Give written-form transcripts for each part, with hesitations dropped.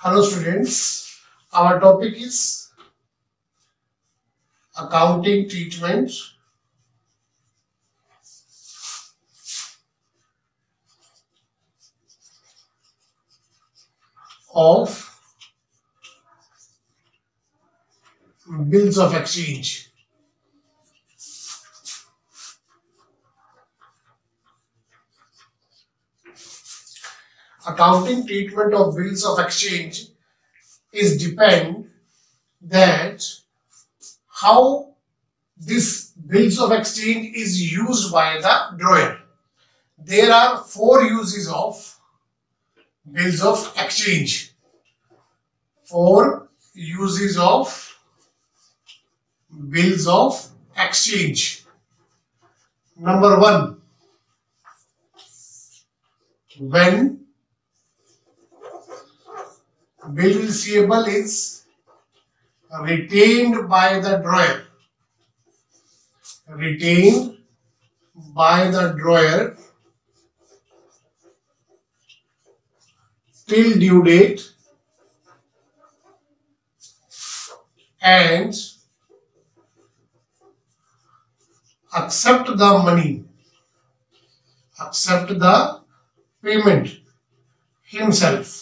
Hello students, our topic is accounting treatment of bills of exchange. Accounting treatment of bills of exchange is depend that how this bills of exchange is used by the drawer. There are four uses of bills of exchange. Four uses of bills of exchange. Number one, when bill receivable is retained by the drawer. Retained by the drawer till due date and accept the money, accept the payment himself.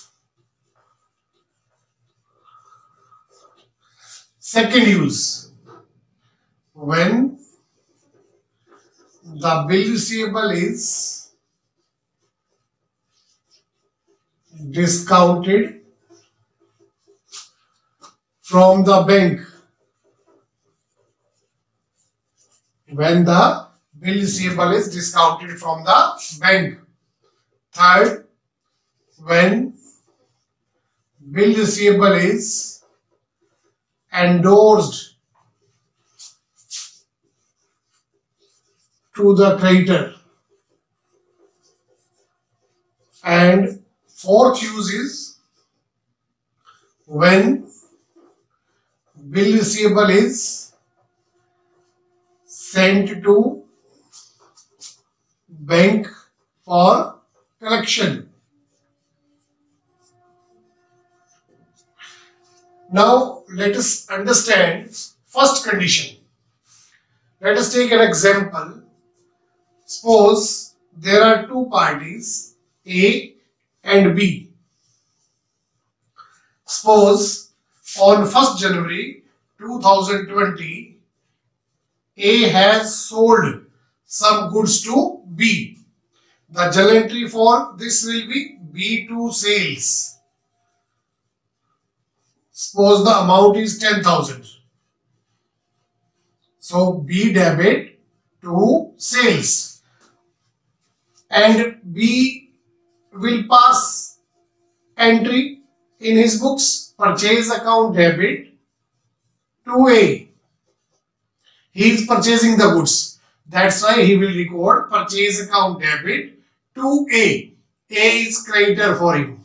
Second use, when the bill receivable is discounted from the bank. When the bill receivable is discounted from the bank. Third, when bill receivable is endorsed to the creditor. And fourth use is when bill receivable is sent to bank for collection. Now let us understand first condition. Let us take an example. Suppose there are two parties, A and B. Suppose on 1st January 2020, A has sold some goods to B. The journal entry for this will be B2 sales. Suppose the amount is 10,000. So B debit to sales. And B will pass entry in his books, purchase account debit to A. He is purchasing the goods. That's why he will record purchase account debit to A. A is creditor for him.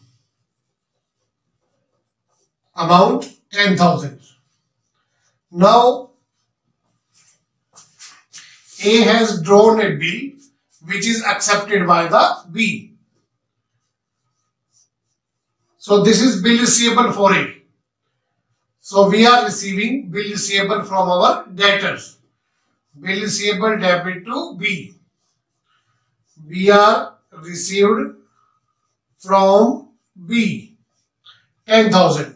Amount 10,000. Now A has drawn a bill which is accepted by the B. So this is bill receivable for A. So we are receiving bill receivable from our debtors. Bill receivable debit to B. We are received from B 10,000.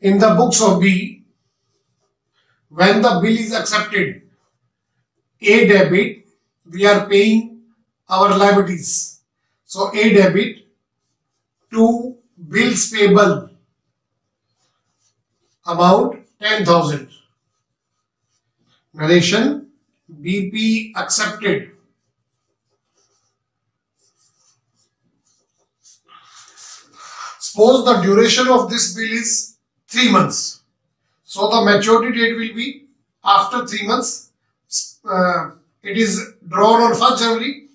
In the books of B, when the bill is accepted, A debit, we are paying our liabilities. So A debit to bills payable, amount 10,000. Narration, BP accepted. Suppose the duration of this bill is 3 months. So the maturity date will be after 3 months. It is drawn on 1st January.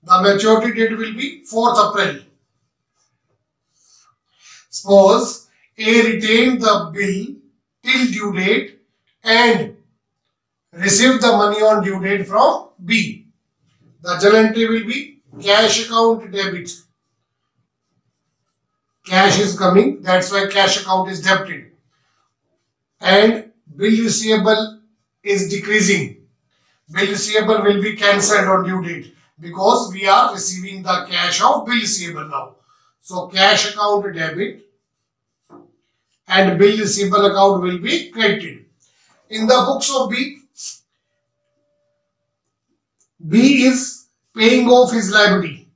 The maturity date will be 4th April. Suppose A retained the bill till due date and received the money on due date from B. The journal entry will be cash account debit. Cash is coming, that's why cash account is debited. And bill receivable is decreasing. Bill receivable will be cancelled on due date because we are receiving the cash of bill receivable now. So cash account debit and bill receivable account will be credited. In the books of B, B is paying off his liability.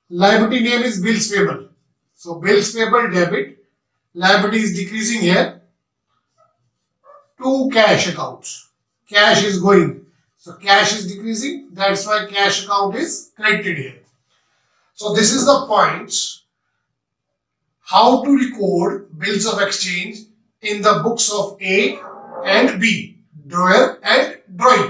Liability name is bills payable. So bills payable debit, liability is decreasing here to cash accounts. Cash is going. So cash is decreasing. That's why cash account is credited here. So this is the point. How to record bills of exchange in the books of A and B, drawer and drawing.